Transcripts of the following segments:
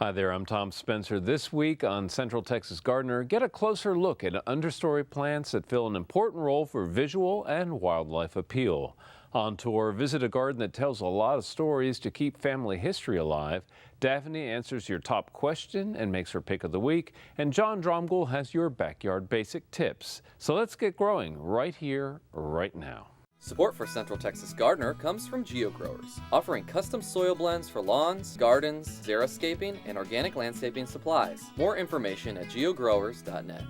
Hi there, I'm Tom Spencer. This week on Central Texas Gardener, get a closer look at understory plants that fill an important role for visual and wildlife appeal. On tour, visit a garden that tells a lot of stories to keep family history alive. Daphne answers your top question and makes her pick of the week. And John Dromgoole has your backyard basic tips. So let's get growing right here, right now. Support for Central Texas Gardener comes from GeoGrowers, offering custom soil blends for lawns, gardens, xeriscaping, and organic landscaping supplies. More information at geogrowers.net.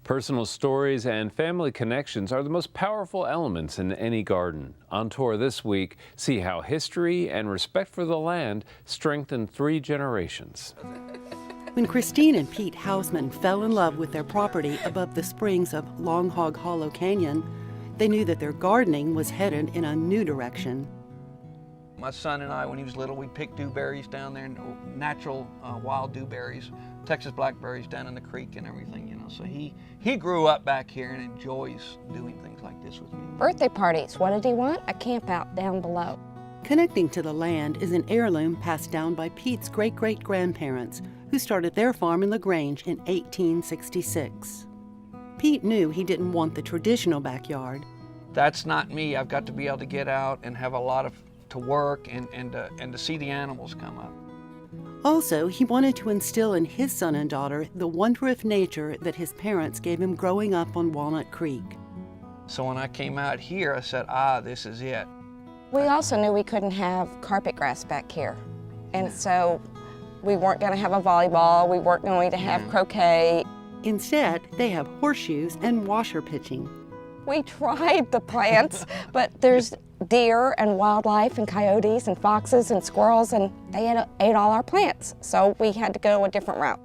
Personal stories and family connections are the most powerful elements in any garden. On tour this week, see how history and respect for the land strengthen 3 generations. When Christine and Pete Hausmann fell in love with their property above the springs of Long Hog Hollow Canyon, they knew that their gardening was headed in a new direction. My son and I, when he was little, we'd pick dewberries down there, natural wild dewberries, Texas blackberries down in the creek and everything, you know. So he grew up back here and enjoys doing things like this with me. Birthday parties, what did he want? A camp out down below. Connecting to the land is an heirloom passed down by Pete's great-great-grandparents, who started their farm in LaGrange in 1866. Pete knew he didn't want the traditional backyard. That's not me. I've got to be able to get out and have a lot to work and to see the animals come up. Also, he wanted to instill in his son and daughter the wonder of nature that his parents gave him growing up on Walnut Creek. So when I came out here, I said, this is it. We also knew we couldn't have carpet grass back here. And so we weren't going to have a volleyball, we weren't going to have croquet. Instead, they have horseshoes and washer pitching. We tried the plants, but there's deer and wildlife and coyotes and foxes and squirrels, and they ate all our plants, so we had to go a different route.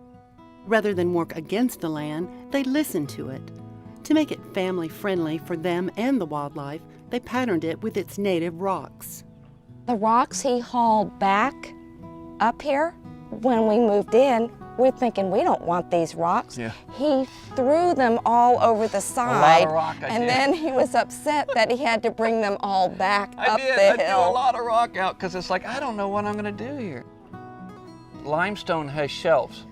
Rather than work against the land, they listened to it. To make it family-friendly for them and the wildlife, they patterned it with its native rocks. The rocks he hauled back up here when we moved in, we're thinking, we don't want these rocks. Yeah. He threw them all over the side, A lot of rock, and then he was upset that he had to bring them all back up the I hill. threw a lot of rock out because it's like, I don't know what I'm going to do here. Limestone has shelves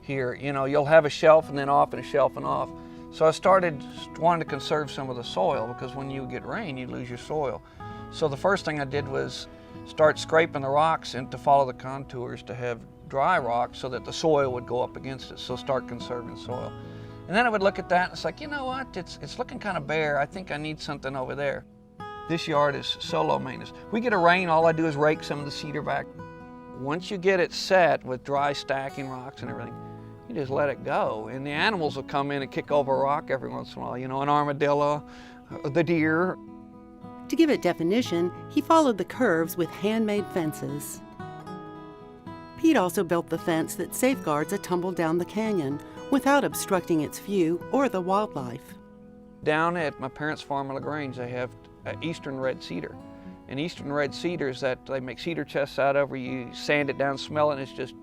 here. You know, you'll have a shelf and then off and a shelf and off. So I started wanting to conserve some of the soil because when you get rain, you lose your soil. So the first thing I did was start scraping the rocks and to follow the contours to have dry rock so that the soil would go up against it, so start conserving soil. And then I would look at that and it's like, you know what, it's looking kind of bare. I think I need something over there. This yard is so low maintenance. We get a rain, all I do is rake some of the cedar back. Once you get it set with dry stacking rocks and everything, you just let it go. And the animals will come in and kick over a rock every once in a while, you know, an armadillo, the deer. To give it definition, he followed the curves with handmade fences. Pete also built the fence that safeguards a tumble down the canyon without obstructing its view or the wildlife. Down at my parents' farm in LaGrange, they have eastern red cedar. And eastern red cedars that they make cedar chests out of, where you sand it down, smell it, and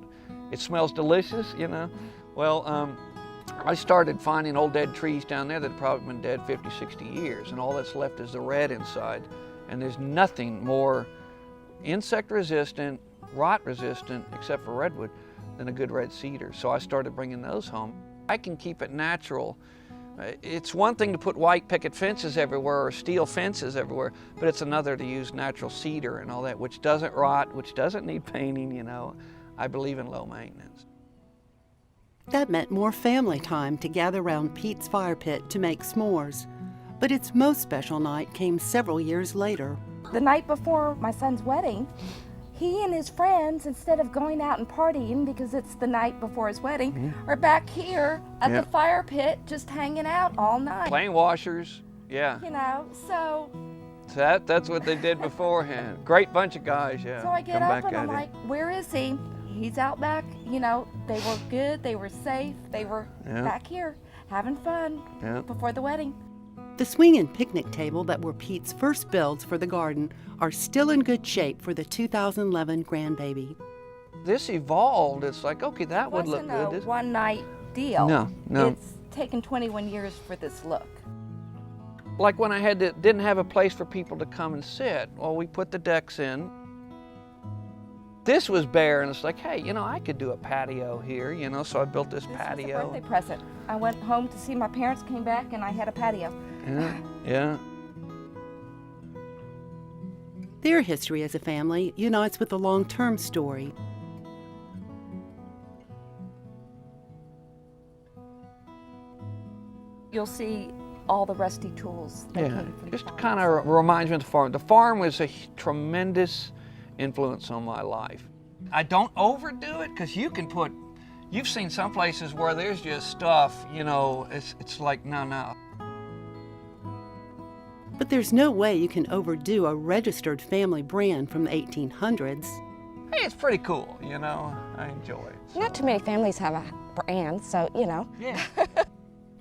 it smells delicious, you know. Well, I started finding old dead trees down there that had probably been dead 50, 60 years, and all that's left is the red inside. And there's nothing more insect resistant, rot resistant, except for redwood, than a good red cedar. So I started bringing those home. I can keep it natural. It's one thing to put white picket fences everywhere or steel fences everywhere, but it's another to use natural cedar and all that, which doesn't rot, which doesn't need painting, you know. I believe in low maintenance. That meant more family time to gather around Pete's fire pit to make s'mores. But its most special night came several years later. The night before my son's wedding, he and his friends, instead of going out and partying because it's the night before his wedding, are back here at the fire pit just hanging out all night. Playing washers, yeah. You know, so that's what they did beforehand. Great bunch of guys, yeah. So I get up and I'm like, where is he? He's out back. You know, they were good, they were safe, they were back here having fun before the wedding. The swing and picnic table that were Pete's first builds for the garden are still in good shape for the 2011 grandbaby. This evolved. It's like, okay, that would look Wasn't good. a one-night deal. No. It's taken 21 years for this look. Like when I didn't have a place for people to come and sit, well, we put the decks in. This was bare, and it's like, hey, you know, I could do a patio here, you know, so I built this patio. This was a birthday present. I went home to see my parents, came back, and I had a patio. Yeah. Their history as a family unites with a long-term story. You'll see all the rusty tools that Yeah, came from the just farm. kind of reminds me of the farm. The farm was a tremendous influence on my life. I don't overdo it, because you've seen some places where there's just stuff, you know, it's like, no. But there's no way you can overdo a registered family brand from the 1800s. Hey, it's pretty cool, you know, I enjoy it. So. Not too many families have a brand, so, you know. Yeah.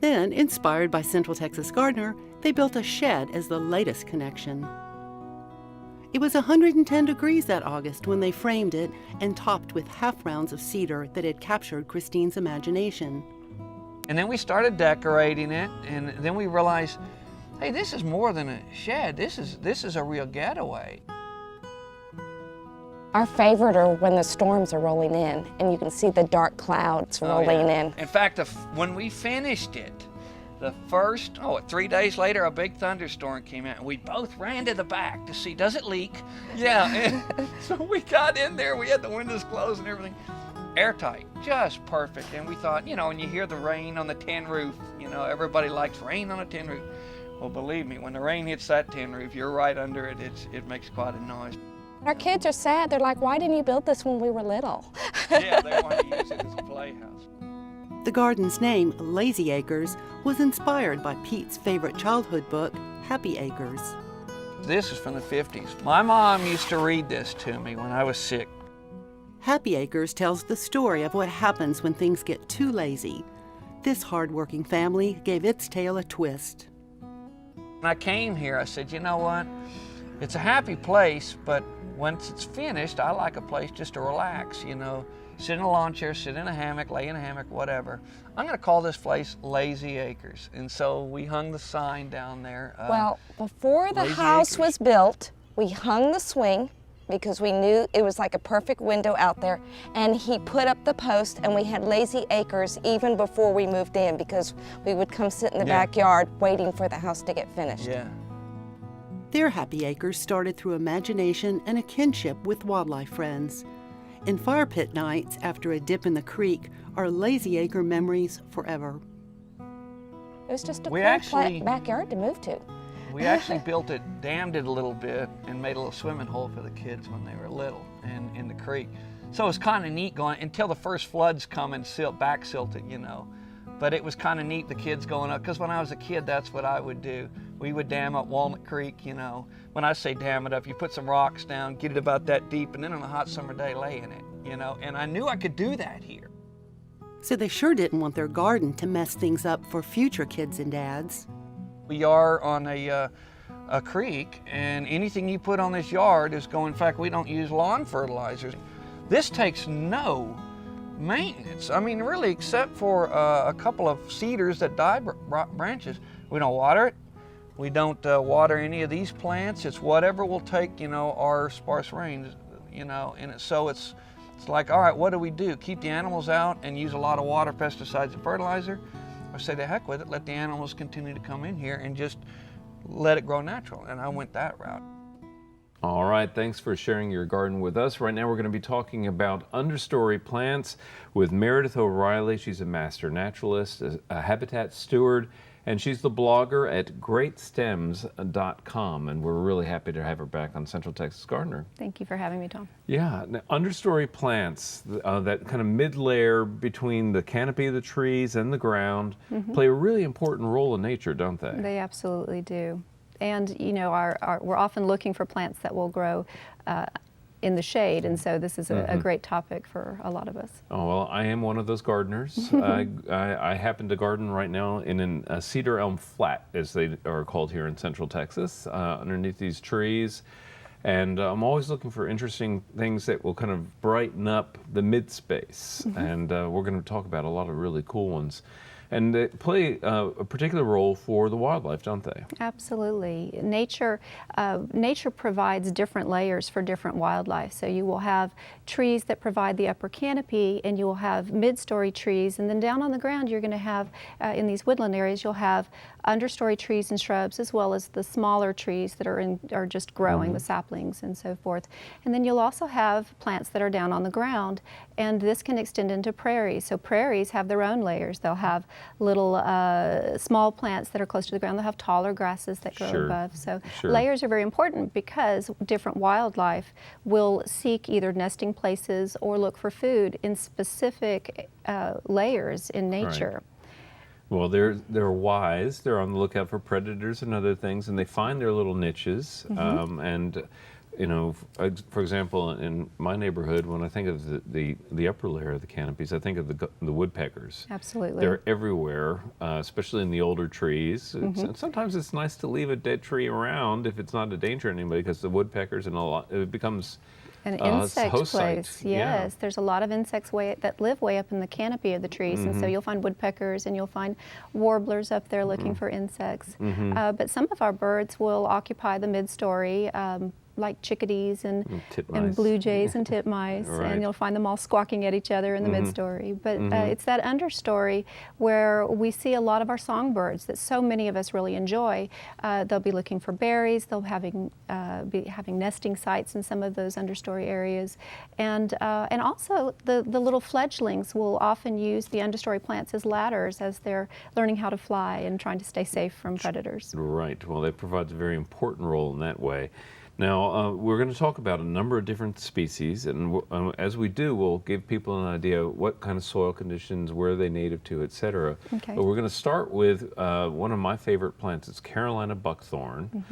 Then, inspired by Central Texas Gardener, they built a shed as the latest connection. It was 110 degrees that August when they framed it and topped with half rounds of cedar that had captured Christine's imagination. And then we started decorating it, and then we realized, hey, this is more than a shed. This is a real getaway. Our favorite are when the storms are rolling in and you can see the dark clouds rolling in. In fact, when we finished it, the first, 3 days later, a big thunderstorm came out, and we both ran to the back to see, does it leak? Yeah, and so we got in there, we had the windows closed and everything. Airtight, just perfect. And we thought, you know, when you hear the rain on the tin roof, you know, everybody likes rain on a tin roof. Well, believe me, when the rain hits that tin roof, you're right under it, it makes quite a noise. Our kids are sad. They're like, why didn't you build this when we were little? Yeah, they want to use it as a playhouse. The garden's name, Lazy Acres, was inspired by Pete's favorite childhood book, Happy Acres. This is from the 50s. My mom used to read this to me when I was sick. Happy Acres tells the story of what happens when things get too lazy. This hard-working family gave its tale a twist. When I came here, I said, you know what? It's a happy place, but once it's finished, I like a place just to relax, you know. Sit in a lawn chair, sit in a hammock, lay in a hammock, whatever. I'm going to call this place Lazy Acres. And so we hung the sign down there. Well, before the Lazy house Acres. was built, we hung the swing because we knew it was like a perfect window out there. And he put up the post, and we had Lazy Acres even before we moved in, because we would come sit in the backyard waiting for the house to get finished. Yeah. Their Happy Acres started through imagination and a kinship with wildlife friends. And fire pit nights after a dip in the creek are Lazy Acre memories forever. It was just a We cool actually- backyard to move to. We actually built it, dammed it a little bit, and made a little swimming hole for the kids when they were little in the creek. So it was kind of neat going until the first floods come and back silt it, you know. But it was kind of neat, the kids going up, because when I was a kid, that's what I would do. We would dam up Walnut Creek, you know. When I say dam it up, you put some rocks down, get it about that deep, and then on a hot summer day, lay in it, you know. And I knew I could do that here. So they sure didn't want their garden to mess things up for future kids and dads. We are on a creek, and anything you put on this yard is going, in fact, we don't use lawn fertilizers. This takes no maintenance. I mean, really, except for a couple of cedars that die branches. We don't water it. We don't water any of these plants. It's whatever will take, you know, our sparse rains, you know, and so it's like, all right, what do? Keep the animals out and use a lot of water, pesticides, and fertilizer? Or say the heck with it, let the animals continue to come in here and just let it grow natural. And I went that route. All right, thanks for sharing your garden with us. Right now we're going to be talking about understory plants with Meredith O'Reilly. She's a master naturalist, a habitat steward, and she's the blogger at greatstems.com. And we're really happy to have her back on Central Texas Gardener. Thank you for having me, Tom. Yeah, now, understory plants, that kind of mid-layer between the canopy of the trees and the ground, play a really important role in nature, don't they? They absolutely do. And, you know, we're often looking for plants that will grow in the shade, and so this is a great topic for a lot of us. Oh, well, I am one of those gardeners. I happen to garden right now in a cedar elm flat, as they are called here in Central Texas, underneath these trees. And I'm always looking for interesting things that will kind of brighten up the mid-space. And we're going to talk about a lot of really cool ones. And they play a particular role for the wildlife, don't they? Absolutely. Nature provides different layers for different wildlife. So you will have trees that provide the upper canopy, and you will have mid-story trees, and then down on the ground you're going to have, in these woodland areas, you'll have understory trees and shrubs, as well as the smaller trees that are just growing, the saplings and so forth. And then you'll also have plants that are down on the ground, and this can extend into prairies. So prairies have their own layers. They'll have little small plants that are close to the ground. They'll have taller grasses that grow above. So layers are very important because different wildlife will seek either nesting places or look for food in specific layers in nature. Right. Well, they're wise. They're on the lookout for predators and other things, and they find their little niches. And you know, for example, in my neighborhood, when I think of the upper layer of the canopies, I think of the woodpeckers. Absolutely. They're everywhere, especially in the older trees. And sometimes it's nice to leave a dead tree around if it's not a danger to anybody, because the woodpeckers and it becomes an insect host place. site. Yes, there's a lot of insects that live way up in the canopy of the trees, and so you'll find woodpeckers and you'll find warblers up there looking for insects. But some of our birds will occupy the mid-story, like chickadees and blue jays and titmice, and you'll find them all squawking at each other in the mid-story. But it's that understory where we see a lot of our songbirds that so many of us really enjoy. They'll be looking for berries. They'll be having nesting sites in some of those understory areas, and also the little fledglings will often use the understory plants as ladders as they're learning how to fly and trying to stay safe from predators. Right. Well, they provide a very important role in that way. Now, we're going to talk about a number of different species, and as we do, we'll give people an idea of what kind of soil conditions, where are they native to, etc. Okay. But we're going to start with one of my favorite plants. It's Carolina buckthorn.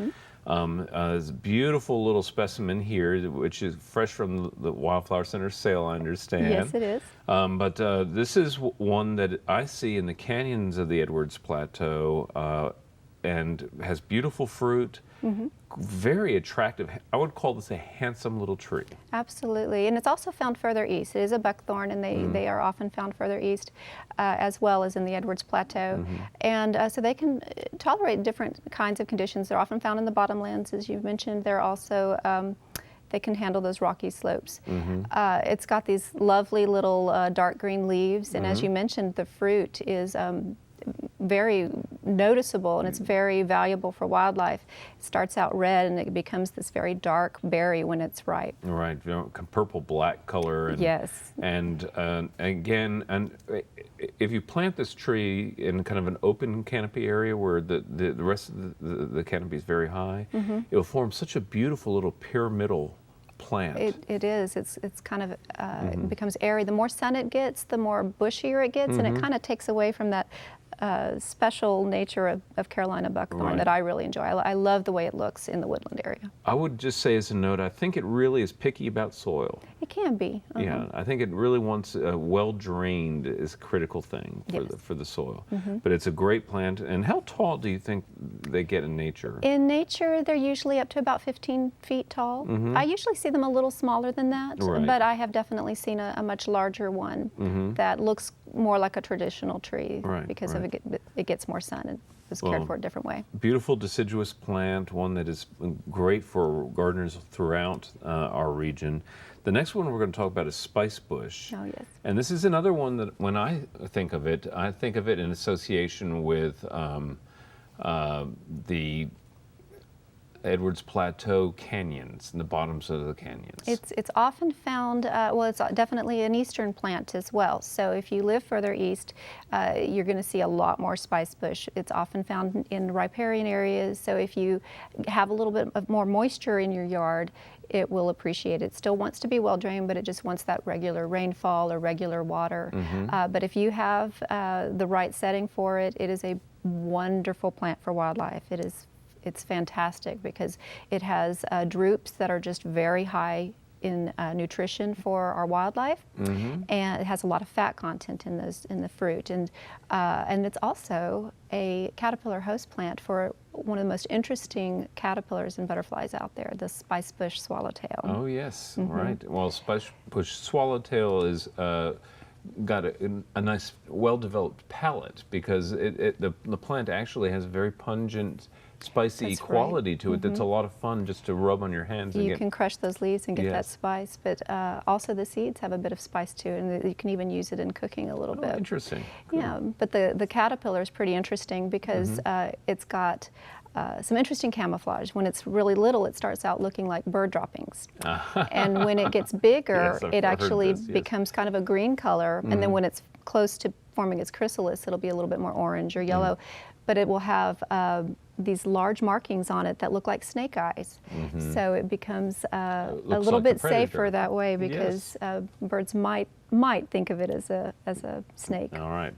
It's a beautiful little specimen here, which is fresh from the Wildflower Center sale, I understand. Yes, it is. But this is one that I see in the canyons of the Edwards Plateau, and has beautiful fruit. Very attractive. I would call this a handsome little tree. Absolutely, and it's also found further east. It is a buckthorn, and they are often found further east, as well as in the Edwards Plateau. And so they can tolerate different kinds of conditions. They're often found in the bottomlands, as you've mentioned. They're also they can handle those rocky slopes. It's got these lovely little dark green leaves, and as you mentioned, the fruit is very noticeable, and it's very valuable for wildlife. It starts out red and it becomes this very dark berry when it's ripe. Right, you know, purple-black color. And, yes. And again, if you plant this tree in kind of an open canopy area where the rest of the canopy is very high, it will form such a beautiful little pyramidal plant. It is. It's kind of, it becomes airy. The more sun it gets, the more bushier it gets, and it kind of takes away from that special nature of Carolina buckthorn that I really enjoy. I love the way it looks in the woodland area. I would just say as a note, I think it really is picky about soil. It can be. Yeah, I think it really wants well drained is a critical thing for the soil. But it's a great plant. And how tall do you think they get in nature? In nature, they're usually up to about 15 feet tall. I usually see them a little smaller than that, but I have definitely seen a much larger one that looks more like a traditional tree because of it gets more sun and is cared for a different way. Beautiful deciduous plant, one that is great for gardeners throughout our region. The next one we're going to talk about is spice bush. Oh, yes. And this is another one that when I think of it in association with the Edwards Plateau canyons and the bottoms of the canyons. It's often found, well, it's definitely an eastern plant as well. So if you live further east, you're going to see a lot more spice bush. It's often found in riparian areas. So if you have a little bit of more moisture in your yard, it will appreciate it. It still wants to be well drained, but it just wants that regular rainfall or regular water. But if you have the right setting for it, it is a wonderful plant for wildlife. It's fantastic because it has drupes that are just very high in nutrition for our wildlife, and it has a lot of fat content in the fruit, and it's also a caterpillar host plant for one of the most interesting caterpillars and butterflies out there, the spicebush swallowtail. Oh yes, right. Well, spicebush swallowtail is got a nice, well-developed palate because the plant actually has a very pungent, spicy That's quality right. to it. That's a lot of fun just to rub on your hands. And You can crush those leaves and get that Yes. spice, but also the seeds have a bit of spice too, and you can even use it in cooking a little bit. Interesting. Cool. Yeah, but the caterpillar is pretty interesting because it's got some interesting camouflage. When it's really little, it starts out looking like bird droppings. And when it gets bigger, Yes, I've it heard actually this, yes. becomes kind of a green color. And then when it's close to forming its chrysalis, it'll be a little bit more orange or yellow. But it will have these large markings on it that look like snake eyes. So it becomes a looks little like a bit safer predator. that way because birds might think of it as a snake. All right.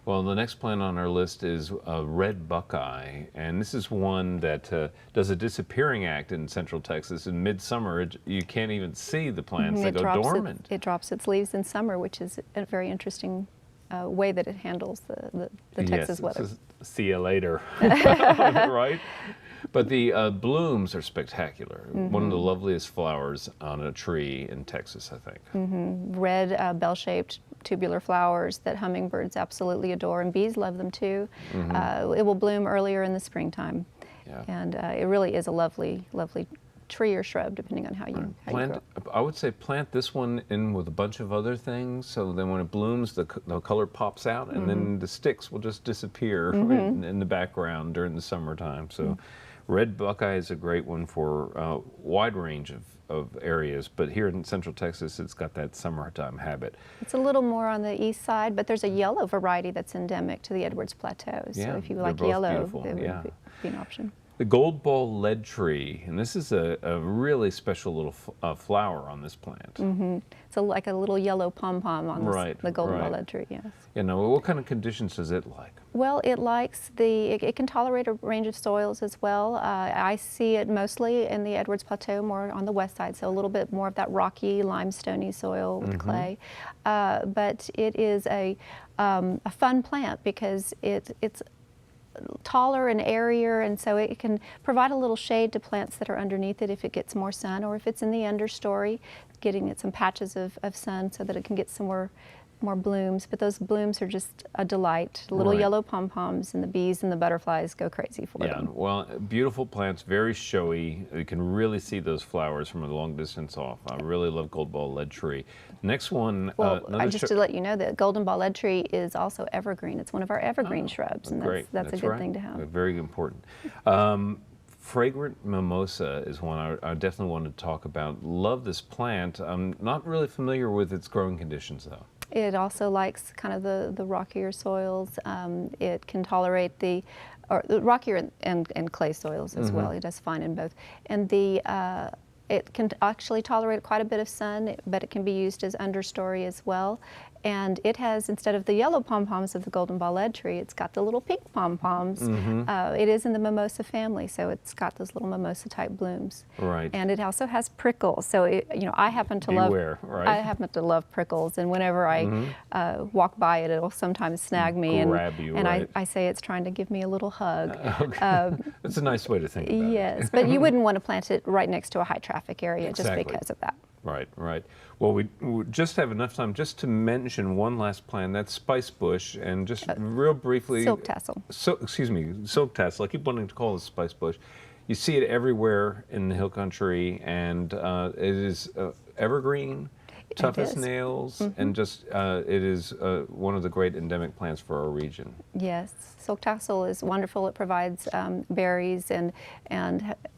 Well, the next plant on our list is red buckeye, and this is one that does a disappearing act in Central Texas. In midsummer, you can't even see the plants; they go dormant. It drops its leaves in summer, which is a very interesting way that it handles the Texas weather. Yes, see you later, right? But the blooms are spectacular. One of the loveliest flowers on a tree in Texas, I think. Red, bell-shaped tubular flowers that hummingbirds absolutely adore, and bees love them too. It will bloom earlier in the springtime, and it really is a lovely, lovely tree or shrub, depending on how you grow it. I would say plant this one in with a bunch of other things, so then when it blooms, the color pops out, and then the sticks will just disappear in the background during the summertime. So red buckeye is a great one for a wide range of areas, but here in Central Texas, it's got that summertime habit. It's a little more on the east side, but there's a yellow variety that's endemic to the Edwards Plateau. So Yeah, if you they're like both yellow, beautiful, it would yeah. be an option. The gold ball lead tree, and this is a really special little flower on this plant. So like a little yellow pom-pom on the golden ball lead tree, yes. You know, what kind of conditions does it like? Well, it likes it can tolerate a range of soils as well. I see it mostly in the Edwards Plateau, more on the west side, so a little bit more of that rocky, limestone-y soil with clay. But it is a fun plant because it's taller and airier, and so it can provide a little shade to plants that are underneath it if it gets more sun, or if it's in the understory, getting it some patches of sun so that it can get some more blooms. But those blooms are just a delight. Little yellow pom-poms, and the bees and the butterflies go crazy for them. Yeah, well, beautiful plants, very showy. You can really see those flowers from a long distance off. I really love gold ball lead tree. Next one, well, just to let you know that golden ball lead tree is also evergreen. It's one of our evergreen shrubs, and that's a good thing to have. Very important. Fragrant mimosa is one I definitely want to talk about. Love this plant. I'm not really familiar with its growing conditions, though. It also likes kind of the rockier soils. It can tolerate the rockier and clay soils as well. It does fine in both. And it can actually tolerate quite a bit of sun, but it can be used as understory as well. And it has, instead of the yellow pom-poms of the golden ball lead tree, it's got the little pink pom-poms. It is in the mimosa family, so it's got those little mimosa-type blooms. Right. And it also has prickles. So I happen to love prickles, and whenever I walk by it, it'll sometimes snag me Grab you, and right. I say it's trying to give me a little hug. That's a nice way to think about it. Yes, but you wouldn't want to plant it right next to a high traffic area just because of that. Right. Well, we just have enough time just to mention one last plant. That's spice bush, and just real briefly. Silk tassel. Silk tassel. I keep wanting to call it spice bush. You see it everywhere in the hill country, and it is evergreen, tough as nails, and just it is one of the great endemic plants for our region. Yes, silk tassel is wonderful. It provides berries and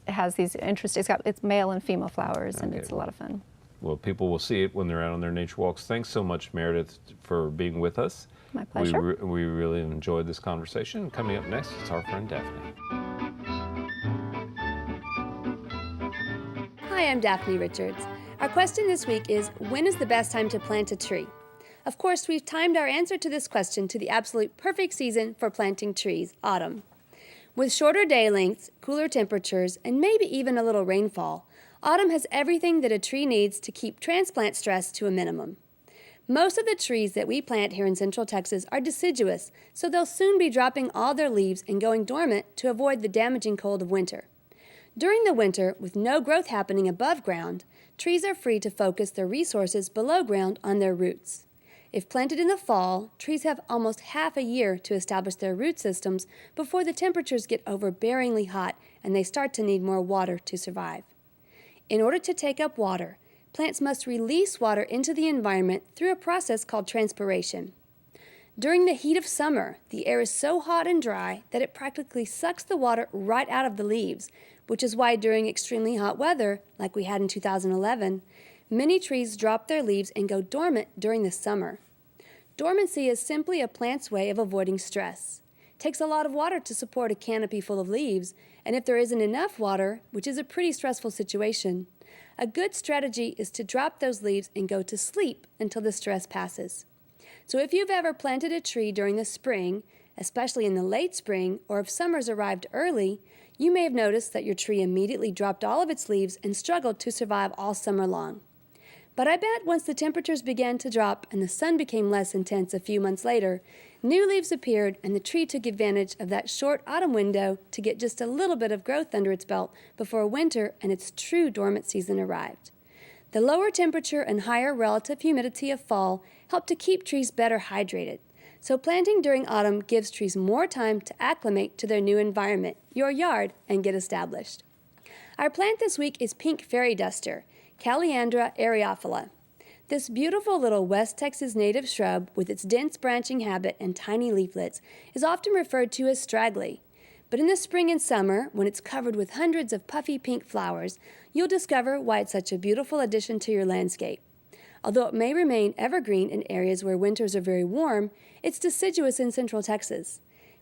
has these interesting. It's male and female flowers, and it's a lot of fun. Well, people will see it when they're out on their nature walks. Thanks so much, Meredith, for being with us. My pleasure. We really enjoyed this conversation. Coming up next is our friend Daphne. Hi, I'm Daphne Richards. Our question this week is, when is the best time to plant a tree? Of course, we've timed our answer to this question to the absolute perfect season for planting trees, autumn. With shorter day lengths, cooler temperatures, and maybe even a little rainfall, autumn has everything that a tree needs to keep transplant stress to a minimum. Most of the trees that we plant here in Central Texas are deciduous, so they'll soon be dropping all their leaves and going dormant to avoid the damaging cold of winter. During the winter, with no growth happening above ground, trees are free to focus their resources below ground on their roots. If planted in the fall, trees have almost half a year to establish their root systems before the temperatures get overbearingly hot and they start to need more water to survive. In order to take up water, plants must release water into the environment through a process called transpiration. During the heat of summer, the air is so hot and dry that it practically sucks the water right out of the leaves, which is why during extremely hot weather, like we had in 2011, many trees drop their leaves and go dormant during the summer. Dormancy is simply a plant's way of avoiding stress. It takes a lot of water to support a canopy full of leaves, and if there isn't enough water, which is a pretty stressful situation, a good strategy is to drop those leaves and go to sleep until the stress passes. So if you've ever planted a tree during the spring, especially in the late spring, or if summer's arrived early, you may have noticed that your tree immediately dropped all of its leaves and struggled to survive all summer long. But I bet once the temperatures began to drop and the sun became less intense a few months later, new leaves appeared and the tree took advantage of that short autumn window to get just a little bit of growth under its belt before winter and its true dormant season arrived. The lower temperature and higher relative humidity of fall help to keep trees better hydrated. So planting during autumn gives trees more time to acclimate to their new environment, your yard, and get established. Our plant this week is pink fairy duster, Calliandra areophila. This beautiful little West Texas native shrub with its dense branching habit and tiny leaflets is often referred to as straggly. But in the spring and summer, when it's covered with hundreds of puffy pink flowers, you'll discover why it's such a beautiful addition to your landscape. Although it may remain evergreen in areas where winters are very warm, it's deciduous in Central Texas.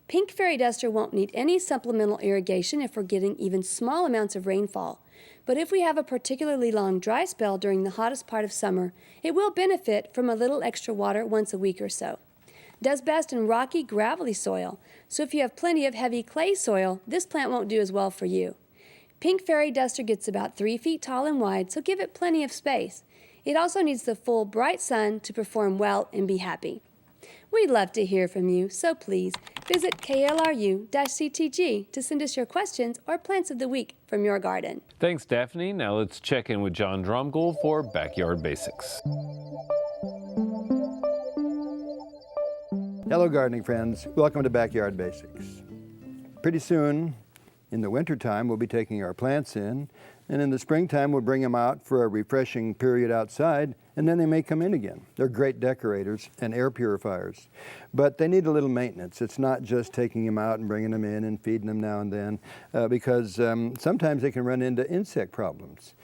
Pink fairy duster won't need any supplemental irrigation if we're getting even small amounts of rainfall. But if we have a particularly long dry spell during the hottest part of summer, it will benefit from a little extra water once a week or so. It does best in rocky, gravelly soil, so if you have plenty of heavy clay soil, this plant won't do as well for you. Pink fairy duster gets about 3 feet tall and wide, so give it plenty of space. It also needs the full, bright sun to perform well and be happy. We'd love to hear from you, so please visit KLRU-CTG to send us your questions or plants of the week from your garden. Thanks, Daphne. Now let's check in with John Dromgoole for Backyard Basics. Hello, gardening friends. Welcome to Backyard Basics. Pretty soon, in the wintertime, we'll be taking our plants in, and in the springtime, we'll bring them out for a refreshing period outside, and then they may come in again. They're great decorators and air purifiers, but they need a little maintenance. It's not just taking them out and bringing them in and feeding them now and then, because sometimes they can run into insect problems.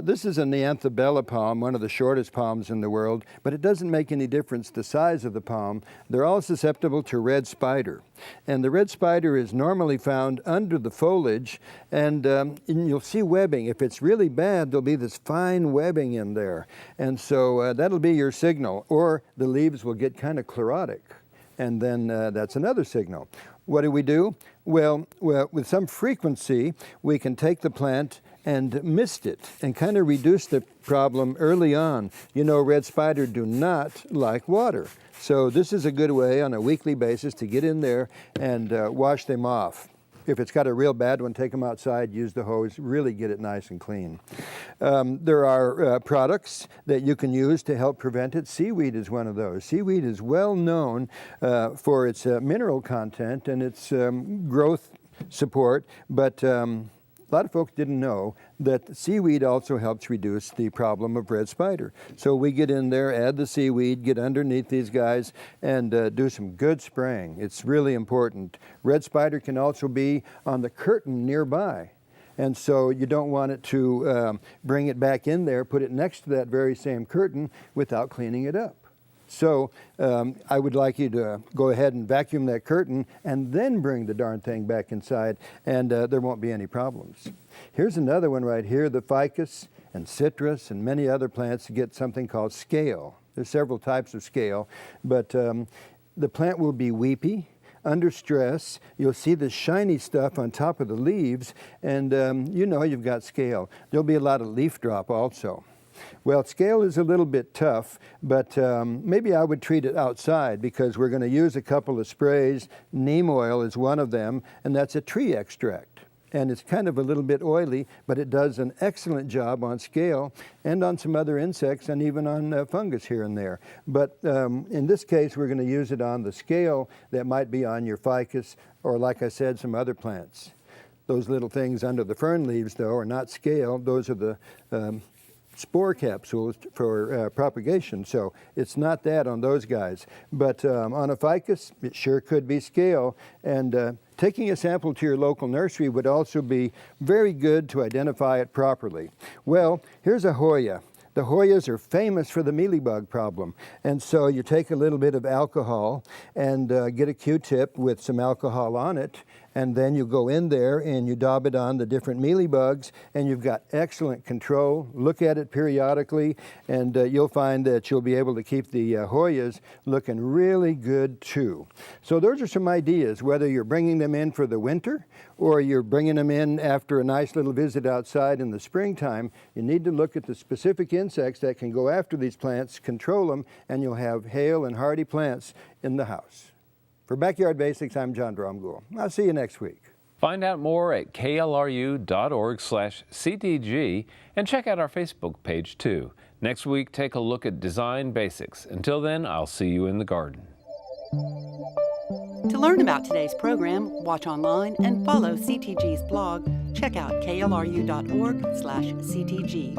This is a Neanthobella palm, one of the shortest palms in the world, but it doesn't make any difference the size of the palm. They're all susceptible to red spider. And the red spider is normally found under the foliage, and you'll see webbing. If it's really bad, there'll be this fine webbing in there. And so that'll be your signal, or the leaves will get kind of chlorotic. And then that's another signal. What do? Well, with some frequency, we can take the plant and mist it and kind of reduce the problem early on. You know, red spider do not like water. So this is a good way on a weekly basis to get in there and wash them off. If it's got a real bad one, take them outside, use the hose, really get it nice and clean. There are products that you can use to help prevent it. Seaweed is one of those. Seaweed is well known for its mineral content and its growth support, but a lot of folks didn't know that seaweed also helps reduce the problem of red spider. So we get in there, add the seaweed, get underneath these guys, and do some good spraying. It's really important. Red spider can also be on the curtain nearby. And so you don't want it to bring it back in there, put it next to that very same curtain without cleaning it up. So I would like you to go ahead and vacuum that curtain and then bring the darn thing back inside, and there won't be any problems. Here's another one right here. The ficus and citrus and many other plants get something called scale. There's several types of scale, but the plant will be weepy, under stress. You'll see the shiny stuff on top of the leaves, and you know you've got scale. There'll be a lot of leaf drop also. Well, scale is a little bit tough, but maybe I would treat it outside because we're going to use a couple of sprays. Neem oil is one of them, and that's a tree extract. And it's kind of a little bit oily, but it does an excellent job on scale and on some other insects and even on fungus here and there. But in this case, we're going to use it on the scale that might be on your ficus or, like I said, some other plants. Those little things under the fern leaves, though, are not scale. Those are the spore capsules for propagation, so it's not that on those guys. But on a ficus, it sure could be scale, and taking a sample to your local nursery would also be very good to identify it properly. Well, here's a Hoya. The Hoyas are famous for the mealybug problem, and so you take a little bit of alcohol and get a Q-tip with some alcohol on it, and then you go in there and you daub it on the different mealybugs, and you've got excellent control. Look at it periodically, and you'll find that you'll be able to keep the Hoyas looking really good too. So those are some ideas, whether you're bringing them in for the winter or you're bringing them in after a nice little visit outside in the springtime. You need to look at the specific insects that can go after these plants, control them, and you'll have hale and hardy plants in the house. For Backyard Basics, I'm John Dromgoole. I'll see you next week. Find out more at klru.org/CTG and check out our Facebook page too. Next week, take a look at design basics. Until then, I'll see you in the garden. To learn about today's program, watch online and follow CTG's blog. Check out klru.org/CTG.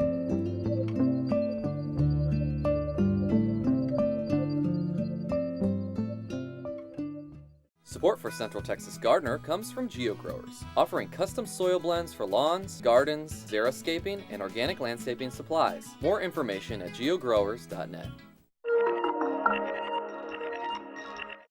Support for Central Texas Gardener comes from GeoGrowers, offering custom soil blends for lawns, gardens, xeriscaping, and organic landscaping supplies. More information at geogrowers.net.